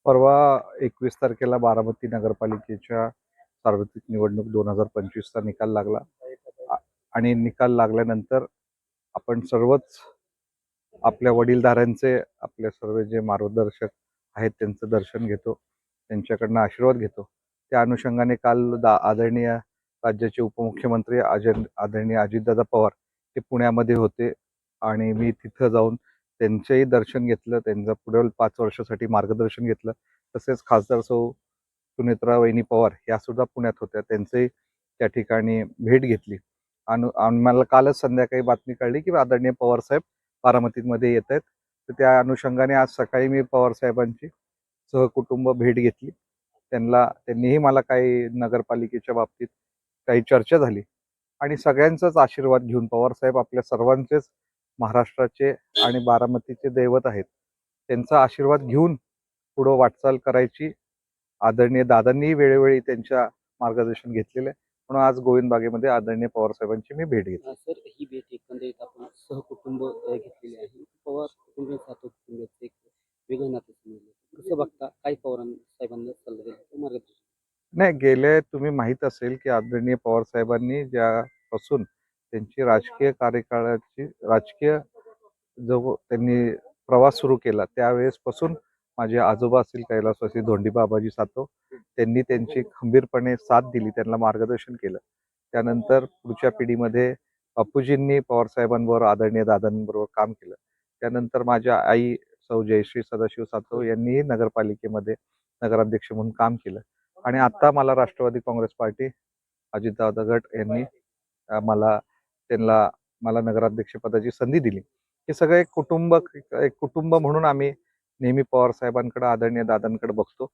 परवा 21 तारखेला बारामती नगरपालिकेच्या सार्वत्रिक निवडणूक 2025चा निकाल लागला आणि निकाल लागल्यानंतर आपण सर्वच आपल्या वडीलधाऱ्यांचे, आपले सर्व जे मार्गदर्शक आहेत त्यांचं दर्शन घेतो, त्यांच्याकडनं आशीर्वाद घेतो. त्या अनुषंगाने काल आदरणीय राज्याचे उपमुख्यमंत्री आदरणीय अजितदादा पवार हे पुण्यामध्ये होते आणि मी तिथं जाऊन त्यांचंही दर्शन घेतलं, त्यांचं पुढील 5 वर्षासाठी मार्गदर्शन घेतलं. तसेच खासदार सौ सुनेत्रा वहिनी पवार ह्या सुद्धा पुण्यात होत्या, त्यांचंही त्या ठिकाणी भेट घेतली. मला कालच संध्याकाळी बातमी कळली की आदरणीय पवारसाहेब बारामतीमध्ये येत आहेत. तर त्या अनुषंगाने आज सकाळी मी पवारसाहेबांची सहकुटुंब भेट घेतली. त्यांनीही मला काही नगरपालिकेच्या बाबतीत काही चर्चा झाली आणि सगळ्यांचाच आशीर्वाद घेऊन, पवारसाहेब आपल्या सर्वांचेच महाराष्ट्राचे आणि बारामतीचे दैवत आहेत, त्यांचा आशीर्वाद घेऊन पुढं वाटचाल करायची आदरणीय दादांनीही वेळोवेळी त्यांच्या मार्गदर्शन घेतलेलं आहे. म्हणून आज गोविंद बागेमध्ये आदरणीय पवारसाहेबांची मी भेट घेतली. सर, ही भेट एकंदरीत आपण सहकुटुंब घेतलेली आहे. पवार कुटुंब सातत्याचं एक वेगळं नातं समजलं. कसं बघता, काय पवार साहेबांना सल्ला दिला, मार्गदर्शन? नाही, गेले तुम्ही माहीत असेल की आदरणीय पवारसाहेबांनी ज्यापासून त्यांची राजकीय कार्यकाळाची जो त्यांनी प्रवास सुरू केला त्यावेळेसपासून माझे आजोबा असतील कैलासवासी धोंडीबाबाजी सातव, त्यांनी त्यांची खंबीरपणे साथ दिली, त्यांना मार्गदर्शन केलं. त्यानंतर पुढच्या पिढीमध्ये बापूजींनी पवारसाहेबांबरोबर आदरणीय दादांबरोबर काम केलं. त्यानंतर माझ्या आई सौ जयश्री सदाशिव सातव यांनीही नगरपालिकेमध्ये नगराध्यक्ष म्हणून काम केलं आणि आता मला राष्ट्रवादी काँग्रेस पार्टी अजितदादा गट यांनी मला नगराध्यक्षपदाची संधी दिली. हे सगळं एक कुटुंब म्हणून आम्ही नेहमी पवार साहेबांकडे, आदरणीय दादांकडे बघतो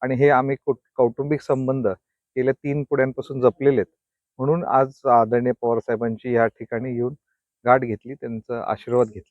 आणि हे आम्ही कौटुंबिक संबंध गेल्या 3 पिढ्यांपासून जपलेले आहेत. म्हणून आज आदरणीय पवार साहेबांची या ठिकाणी येऊन गाठ घेतली, त्यांचा आशीर्वाद घेतला.